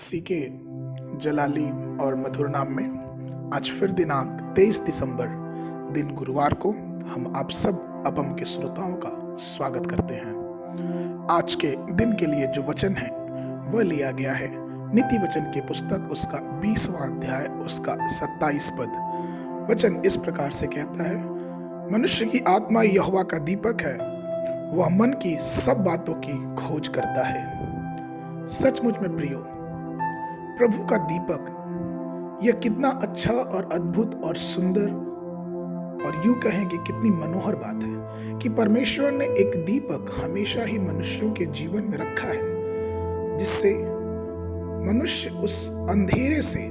C K जलाली और मधुर नाम में आज फिर दिनांक 23 दिसंबर दिन गुरुवार को हम आप सब अपम के श्रोताओं का स्वागत करते हैं। आज के दिन के लिए जो वचन है वह लिया गया है नीति वचन की पुस्तक उसका 20वां अध्याय उसका 27 पद। वचन इस प्रकार से कहता है, मनुष्य की आत्मा यहोवा का दीपक है, वह मन की सब बातों की खोज करता है। सचमुच में प्रियो, प्रभु का दीपक यह कितना अच्छा और अद्भुत और सुंदर और यूं कहें कि कितनी मनोहर बात है कि परमेश्वर ने एक दीपक हमेशा ही मनुष्यों के जीवन में रखा है, जिससे मनुष्य उस अंधेरे से,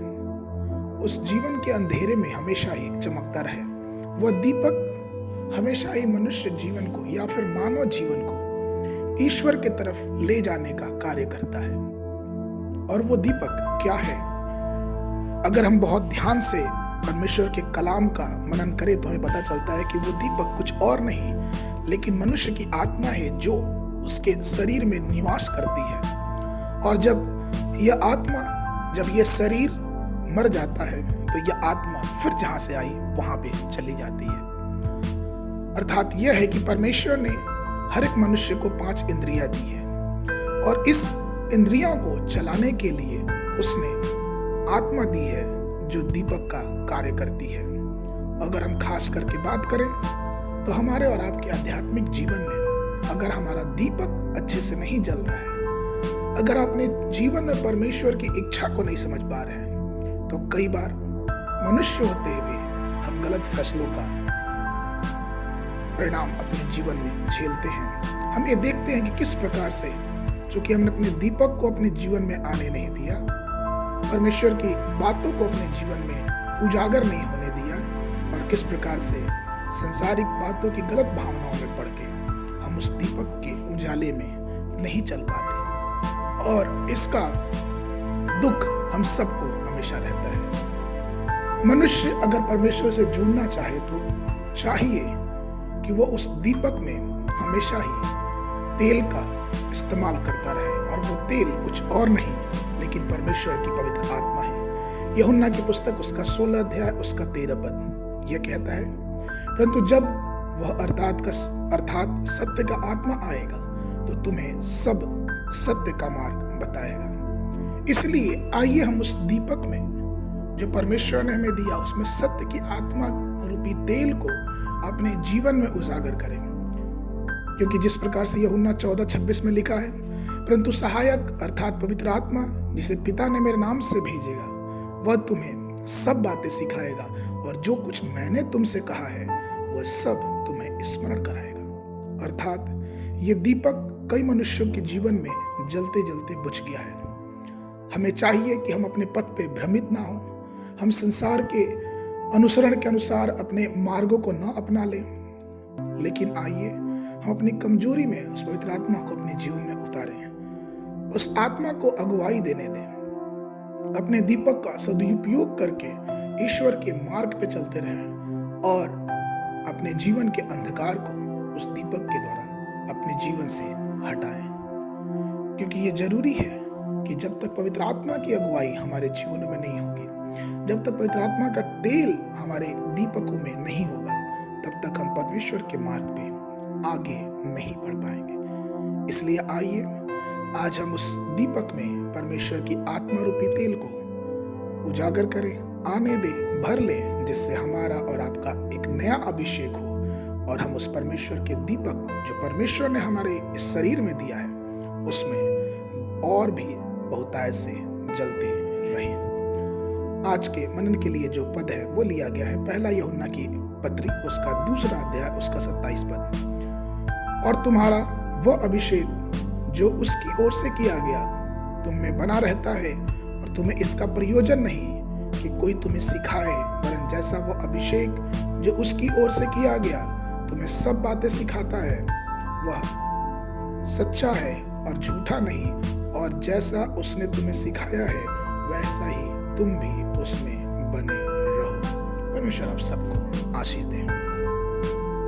उस जीवन के अंधेरे में हमेशा ही चमकता रहे। वह दीपक हमेशा ही मनुष्य जीवन को या फिर मानव जीवन को ईश्वर की तरफ ले जाने का कार्य करता है। और वो दीपक क्या है? अगर हम बहुत ध्यान से परमेश्वर के कलाम का मनन करें तो हमें पता चलता है कि वो दीपक कुछ और नहीं लेकिन मनुष्य की आत्मा है, जो उसके शरीर में निवास करती है। और जब यह आत्मा, जब यह शरीर मर जाता है तो यह आत्मा फिर जहां से आई वहां पे चली जाती है। अर्थात यह है कि परमेश्वर ने हर एक मनुष्य को 5 इंद्रियां दी है और इस इंद्रियों को चलाने के लिए उसने आत्मा दी है जो दीपक का कार्य करती है। अगर हम खास करके बात करें तो हमारे और आपके आध्यात्मिक जीवन में अगर हमारा दीपक अच्छे से नहीं जल रहा है, अगर अपने जीवन में परमेश्वर की इच्छा को नहीं समझ पा रहे हैं, तो कई बार मनुष्य होते हुए हम गलत फैसलों का परिणाम अपने जीवन में झेलते हैं। हम ये देखते हैं कि किस प्रकार से, चूंकि हमने अपने दीपक को अपने जीवन में आने नहीं दिया, परमेश्वर की बातों को अपने जीवन में उजागर नहीं होने दिया, और किस प्रकार से संसारिक बातों की गलत भावनाओं में पड़ के हम उस दीपक के उजाले में नहीं चल पाते। और इसका दुख हम सबको हमेशा रहता है। मनुष्य अगर परमेश्वर से जुड़ना चाहे तो चाहिए कि वो उस दीपक में हमेशा ही तेल का इस्तेमाल करता रहे, और वो तेल कुछ और नहीं लेकिन परमेश्वर की पवित्र आत्मा है। यूहन्ना की पुस्तक उसका 16 अध्याय उसका 13 पद यह कहता है, परंतु जब वह अर्थात सत्य का आत्मा आएगा तो तुम्हें सब सत्य का मार्ग बताएगा। इसलिए आइए हम उस दीपक में जो परमेश्वर ने हमें दिया, उसमें सत्य की आत्मा रूपी तेल को अपने जीवन में उजागर करें। क्योंकि जिस प्रकार से यूहन्ना 14:26 में लिखा है, परंतु सहायक अर्थात पवित्र आत्मा जिसे पिता ने मेरे नाम से भेजेगा, वह तुम्हें सब बातें सिखाएगा और जो कुछ मैंने तुमसे कहा है वह सब तुम्हें स्मरण कराएगा। अर्थात ये दीपक कई मनुष्यों के जीवन में जलते जलते बुझ गया है। हमें चाहिए कि हम अपने पथ पे भ्रमित ना हो, हम संसार के अनुसरण के अनुसार अपने मार्गों को न अपना लें, लेकिन आइए हम अपनी कमजोरी में उस पवित्र आत्मा को अपने जीवन में उतारें, उस आत्मा को अगुवाई देने दें, अपने दीपक का सदुपयोग करके ईश्वर के मार्ग पे चलते रहें और अपने जीवन के अंधकार को उस दीपक के द्वारा अपने जीवन से हटाएं। क्योंकि ये जरूरी है कि जब तक पवित्र आत्मा की अगुवाई हमारे जीवन में नहीं होगी, जब तक पवित्र आत्मा का तेल हमारे दीपकों में नहीं होगा, तब तक हम परमेश्वर के मार्ग पे आगे नहीं बढ़ पाएंगे। इसलिए आइए आज हम उस दीपक में परमेश्वर की आत्मा रूपी तेल को उजागर करें, आने दें, भर लें, जिससे हमारा और आपका एक नया अभिषेक हो और हम उस परमेश्वर के दीपक जो परमेश्वर ने हमारे इस शरीर में दिया है उसमें और भी बहुतायत से जलते रहें। आज के मनन के लिए जो पद है वो लिया गया है पहला यूहन्ना की पत्री उसका 2 अध्याय उसका 27 पद। और तुम्हारा वह अभिषेक जो उसकी ओर से किया गया तुम में बना रहता है, और तुम्हें इसका प्रयोजन नहीं कि कोई तुम्हें सिखाए, वरन जैसा वह अभिषेक जो उसकी ओर से किया गया तुम्हें सब बातें सिखाता है, वह सच्चा है और झूठा नहीं, और जैसा उसने तुम्हें सिखाया है वैसा ही तुम भी उसमें बने रहो। परमेश्वर आप सबको आशीष दे।